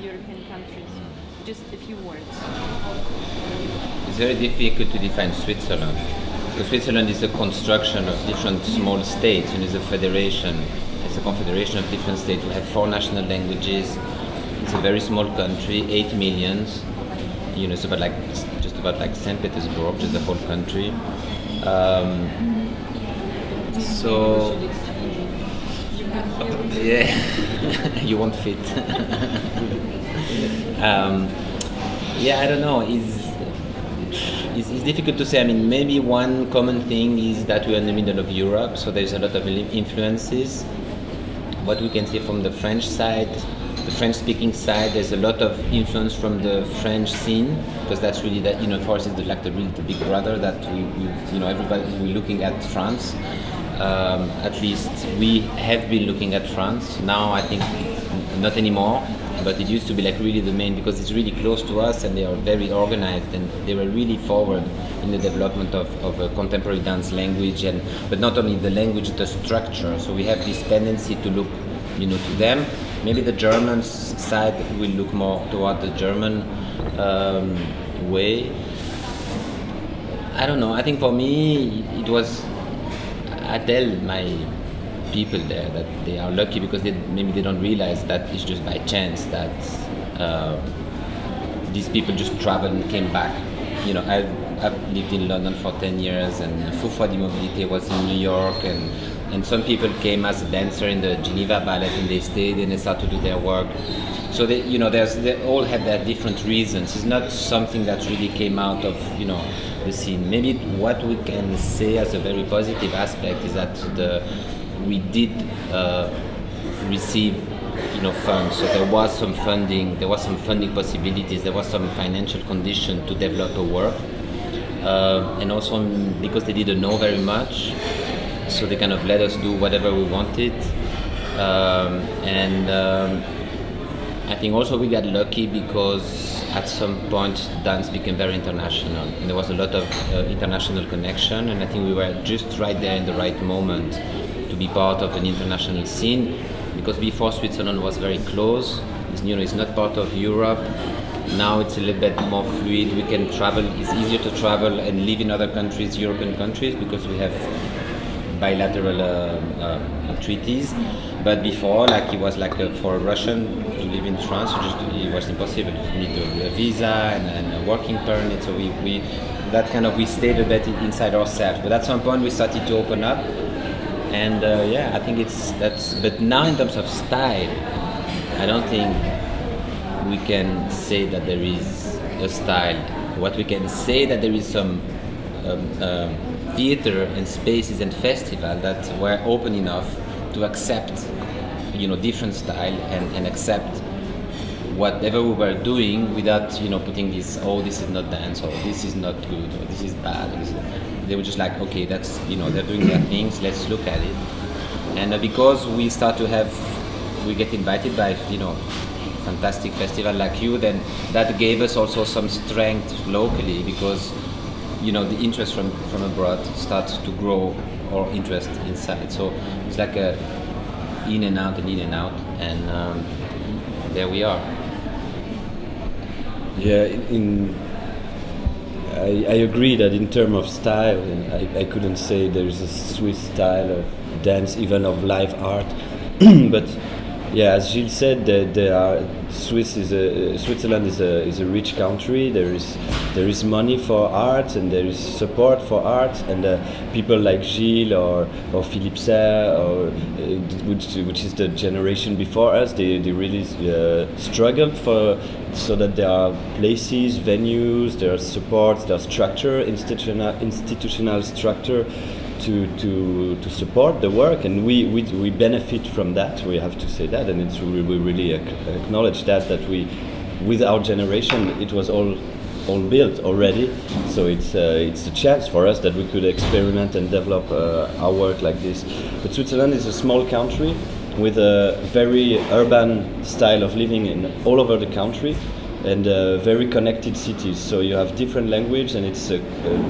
European countries? Just a few words. It's very difficult to define Switzerland, because Switzerland is a construction of different small states, and is a federation. It's a confederation of different states. We have 4 national languages. It's a very small country, 8 millions. It's about just about like St. Petersburg, just the whole country. So yeah, you won't fit. Yeah, I don't know. It's difficult to say. I mean, maybe one common thing is that we're in the middle of Europe, so there's a lot of influences. What we can see from the French side, the French-speaking side, there's a lot of influence from the French scene, because that's really that, for us, it's the big brother that everybody, we're looking at France. At least we have been looking at France. Now I think not anymore, but it used to be like really the main, because it's really close to us and they are very organized and they were really forward in the development of a contemporary dance language, but not only the language, the structure. So we have this tendency to look to them. Maybe the German side will look more toward the German way. I don't know. I think for me it was, I tell my people there that they are lucky because maybe they don't realize that it's just by chance that these people just traveled and came back. I've lived in London for 10 years, and Fou Fois d'Immobilité was in New York, and some people came as a dancer in the Geneva Ballet and they stayed and they started to do their work. So they all have their different reasons. It's not something that really came out of the scene. Maybe what we can say as a very positive aspect is that we did receive funds. So there was some funding possibilities, there was some financial condition to develop a work, and also because they didn't know very much, so they kind of let us do whatever we wanted, I think also we got lucky because at some point dance became very international and there was a lot of international connection, and I think we were just right there in the right moment to be part of an international scene, because before Switzerland was very close. It's not part of Europe. Now it's a little bit more fluid. We can travel. It's easier to travel and live in other countries, European countries, because we have bilateral treaties. But before, it was for a Russian to live in France, it was impossible. You need a visa and a working permit. So we stayed a bit inside ourselves. But at some point we started to open up, and I think that's. But now in terms of style, I don't think we can say that there is a style. What we can say that there is some theater and spaces and festivals that were open enough to accept, different style and accept whatever we were doing without, putting this, this is not dance, or this is not good, or this is bad. They were just like, okay, that's, they're doing their things, let's look at it. And because we get invited by, fantastic festival like you, then that gave us also some strength locally, because the interest from abroad starts to grow, or interest inside. So it's like a in and out, and there we are. Yeah, I agree that in terms of style, and I couldn't say there is a Swiss style of dance, even of live art, but yeah, as Gilles said, Switzerland is a rich country. There is money for art, and there is support for art, and people like Gilles or Philippe Serre, which is the generation before us, they really struggled so that there are places, venues, there are support, there are structure, institutional structure to support the work, and we benefit from that. We have to say that, and we really acknowledge that we, with our generation, it was all built already. So it's a chance for us that we could experiment and develop our work like this. But Switzerland is a small country with a very urban style of living all over the country. and very connected cities. So you have different language, and it's a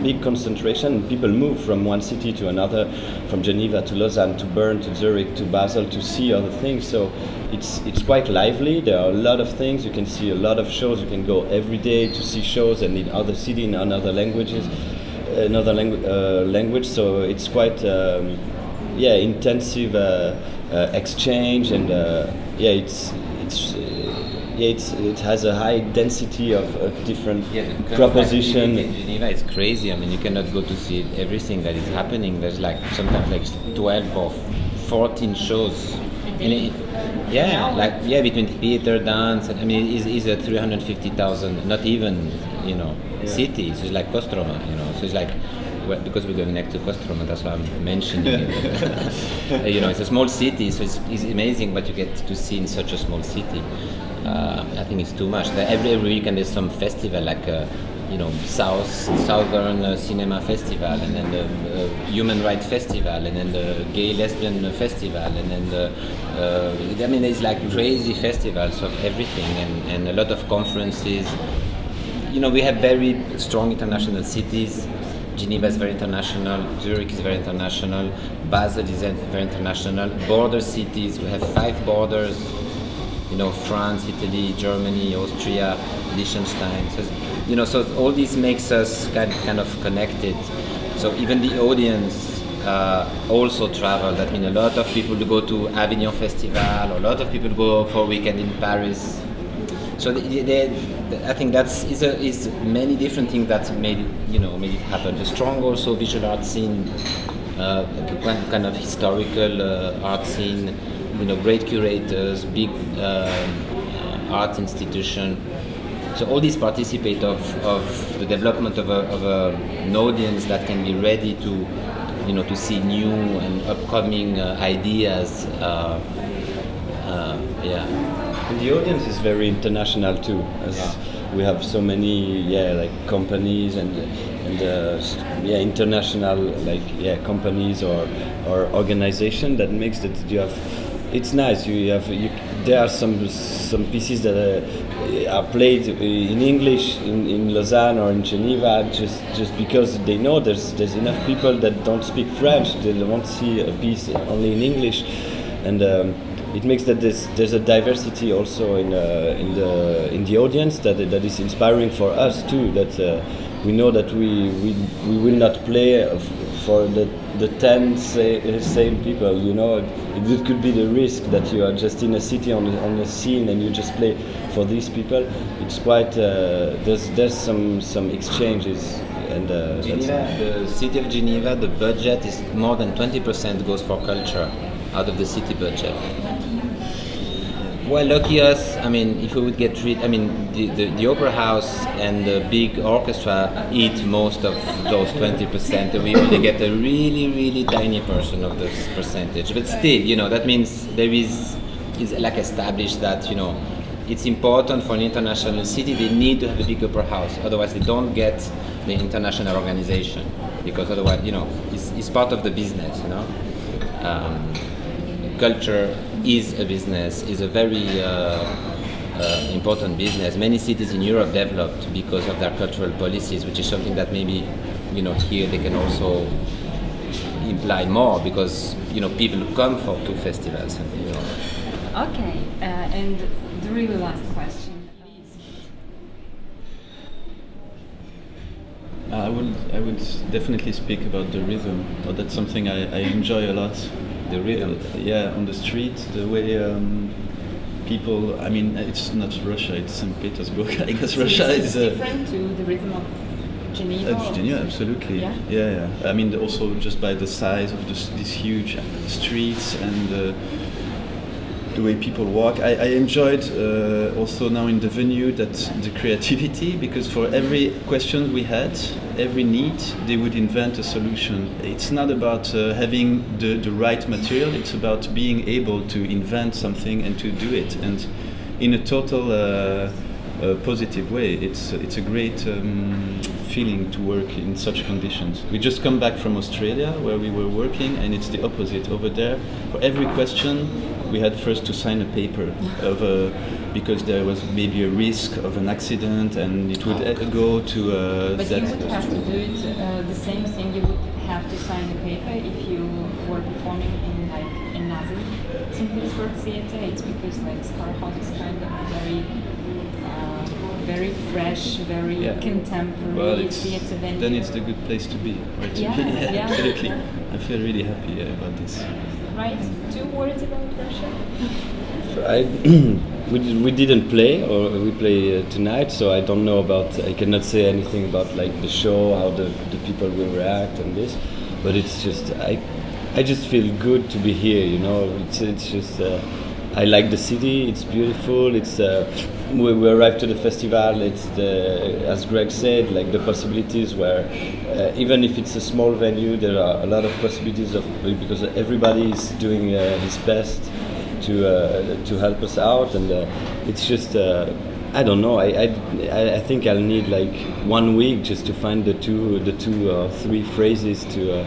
big concentration. People move from one city to another, from Geneva to Lausanne to Bern to Zurich to Basel to see other things. So it's quite lively. There are a lot of things. You can see a lot of shows. You can go every day to see shows, and in other city in another languages, language. So it's quite intensive exchange, and it has a high density of different proposition. In Geneva is crazy. I mean, you cannot go to see everything that is happening. There's like sometimes like 12 or 14 shows. Between theater, dance. I mean, it's a 350,000, not even, city. So it's like Kostroma, So it's like, because we're going next to Kostroma, that's why I'm mentioning it. It's a small city, so it's amazing what you get to see in such a small city. I think it's too much. Every weekend there's some festival, like Southern Cinema Festival, and then the Human Rights Festival, and then the Gay Lesbian Festival, and then it's like crazy festivals of everything, and a lot of conferences. We have very strong international cities. Geneva is very international, Zurich is very international, Basel is very international. Border cities, we have 5 borders, France, Italy, Germany, Austria, Liechtenstein. So all this makes us kind of connected. So even the audience also travel. That means a lot of people go to Avignon Festival, or a lot of people go for a weekend in Paris. So I think is many different things that made it happen. A strong also visual art scene, kind of historical art scene. Great curators, big art institution. So all these participate of the development of an audience that can be ready to see new and upcoming ideas. And the audience is very international too, as we have so many companies and international companies or organization that makes that you have. It's nice. There are some pieces that are played in English in Lausanne or in Geneva just because they know there's enough people that don't speak French. They won't see a piece only in English, and it makes that there's a diversity also in the audience that is inspiring for us too. That we know that we will not play for the 10 same people. It could be the risk that you are just in a city on a scene and you just play for these people. It's quite there's some exchanges. And the city of Geneva, the budget is more than 20% goes for culture out of the city budget. Well, lucky us. I mean, if we would get rid, the opera house and the big orchestra eat most of those 20%, and we only get a really, really tiny portion of this percentage. But still, that means it's like established that it's important for an international city. They need to have a big opera house, otherwise they don't get the international organization, because otherwise, it's part of the business. Culture is a business, is a very important business. Many cities in Europe developed because of their cultural policies, which is something that maybe, here they can also imply more, because, people come for 2 festivals. Okay, and the really last question. I would definitely speak about the rhythm. Or that's something I enjoy a lot. The rhythm. On the street, the way people. It's not Russia; it's St. Petersburg. I guess Russia is different to the rhythm of Geneva. Geneva, absolutely. Yeah. Also just by the size of these huge streets and the way people walk. I enjoyed also now in the venue that the creativity, because for every question we had, every need, they would invent a solution. It's not about having the right material, it's about being able to invent something and to do it, and in a total positive way. It's a great feeling to work in such conditions. We just come back from Australia where we were working, and it's the opposite. Over there, for every question, we had first to sign a paper of because there was maybe a risk of an accident, and it would go to But that. you would have to do it the same thing. You would have to sign the paper if you were performing in like in Nazi St. Petersburg theater. It's because like Scarhouse is kind of very fresh, very Yeah. contemporary Well, it's, theater venue. then it's the good place to be. Right? Yeah, yeah. Absolutely. I feel really happy about this. Right. 2 words about Russia. We didn't play, or we play tonight, so I don't know about. I cannot say anything about like the show, how the people will react and this. But it's just I just feel good to be here. You know, it's just. I like the city. It's beautiful. It's we arrived to the festival. It's as Greg said, like the possibilities where even if it's a small venue, there are a lot of possibilities of because everybody is doing his best to help us out, and it's just I don't know. I think I'll need like 1 week just to find the two or three phrases to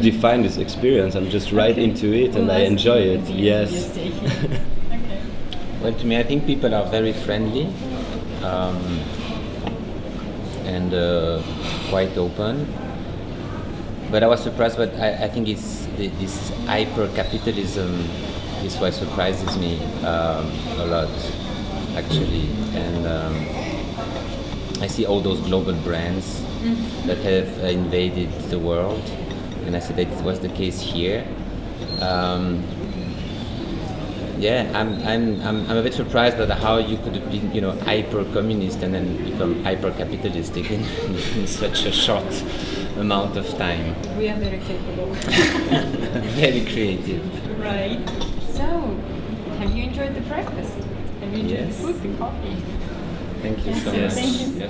define this experience. I'm just right into it, and I enjoy it. Yes. Okay. Well, to me, I think people are very friendly and quite open. But I was surprised. But I think it's this hyper-capitalism is what surprises me a lot, actually. And I see all those global brands that have invaded the world, and I see that it was the case here. Yeah, I'm a bit surprised at how you could have been, hyper-communist and then become hyper-capitalistic in such a short amount of time. We are very capable. Very creative. Right. So, have you enjoyed the breakfast? Have you enjoyed Yes. the food, the coffee? Thank you so Yes. much. Thank you. Yes.